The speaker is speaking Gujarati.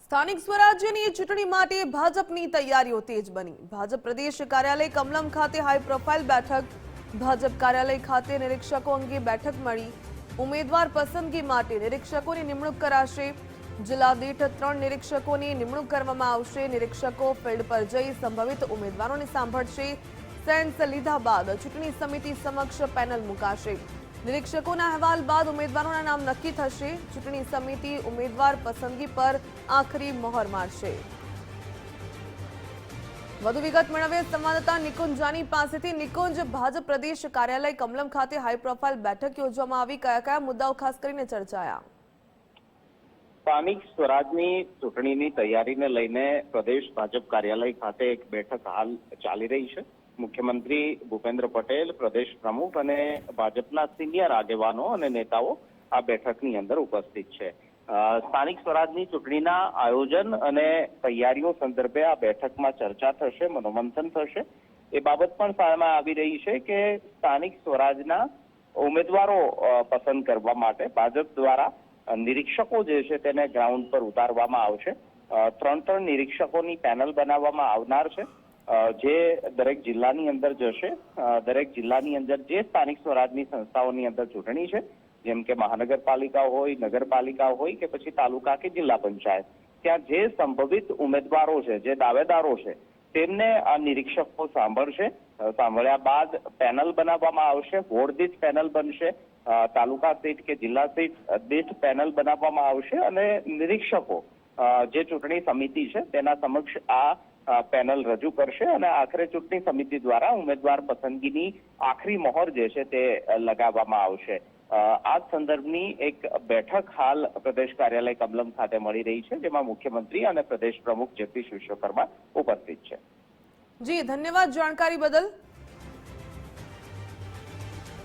સ્થાનિક સ્વરાજ્યની ચૂંટણી માટે ભાજપની તૈયારીઓ તેજ બની। ભાજપ પ્રદેશ કાર્યાલય કમલમ ખાતે હાઈ પ્રોફાઇલ બેઠક। ભાજપ કાર્યાલય ખાતે નિરીક્ષકો અંગે બેઠક મળી। ઉમેદવાર પસંદગી માટે નિરીક્ષકોની નિમણૂક કરાશે। જિલ્લા દીઠ 3 નિરીક્ષકોની નિમણૂક કરવામાં આવશે। નિરીક્ષકો ફિલ્ડ પર જઈ સંભવિત ઉમેદવારોને સાંભળશે। સેન્સ લીધા બાદ ચૂંટણી સમિતિ સમક્ષ પેનલ મુકાશે। નિરીક્ષકોના અહેવાલ બાદ ઉમેદવારોના નામ નક્કી થશે। ચૂંટણી સમિતિ ઉમેદવાર પસંદગી પર આખરી મહોર મારશે। વધુ વિગત મેળવીએ સંવાદદાતા નિકુંજ જાની પાસેથી। નિકુંજ, ભાજપ પ્રદેશ કાર્યાલય કમલમ ખાતે હાઈ પ્રોફાઇલ બેઠક યોજવામાં આવી। કયા કયા મુદ્દાઓ ખાસ કરીને ચર્ચાયા? સ્થાનિક સ્વરાજની ચૂંટણીની તૈયારીને લઈને પ્રદેશ ભાજપ કાર્યાલય ખાતે એક બેઠક હાલ ચાલી રહી છે। મુખ્યમંત્રી ભૂપેન્દ્ર પટેલ, પ્રદેશ પ્રમુખ અને ભાજપના સિનિયર આગેવાનો અને નેતાઓ આ બેઠકની અંદર ઉપસ્થિત છે। સ્થાનિક સ્વરાજની ચૂંટણીના આયોજન અને તૈયારીઓ સંદર્ભે આ બેઠકમાં ચર્ચા થશે, મનોમંથન થશે। એ બાબત પણ સામે આવી રહી છે કે સ્થાનિક સ્વરાજના ઉમેદવારો પસંદ કરવા માટે ભાજપ દ્વારા નિરીક્ષકો જે છે તેને ગ્રાઉન્ડ પર ઉતારવામાં આવશે। 3 નિરીક્ષકોની પેનલ બનાવવામાં આવનાર છે, જે દરેક જિલ્લાની અંદર જશે। દરેક જિલ્લાની અંદર જે સ્થાનિક સ્વરાજની સંસ્થાઓની અંદર ચૂંટણી છે, જેમ કે મહાનગરપાલિકા હોય, નગરપાલિકા હોય કે પછી તાલુકા કે જિલ્લા પંચાયત, ત્યાં જે સંભવિત ઉમેદવારો છે, જે દાવેદારો છે, તેમને આ નિરીક્ષકો સાંભળશે। સાંભળ્યા બાદ પેનલ બનાવવામાં આવશે। વોર્ડ દીઠ પેનલ બનશે, તાલુકા દીઠ કે જિલ્લા દીઠ પેનલ બનાવવામાં આવશે અને નિરીક્ષકો જે ચૂંટણી સમિતિ છે તેના સમક્ષ આ પેનલ રજૂ કરશે અને આખરે ચૂંટણી સમિતિ દ્વારા ઉમેદવાર પસંદગીની આખરી મહોર જે છે તે લગાવવામાં આવશે। આ સંદર્ભની એક બેઠક હાલ પ્રદેશ કાર્યાલય કમલમ ખાતે મળી રહી છે, જેમાં મુખ્યમંત્રી અને પ્રદેશ પ્રમુખ જગદીશ વિશ્વકર્મા ઉપસ્થિત છે। જી, ધન્યવાદ જાણકારી બદલ।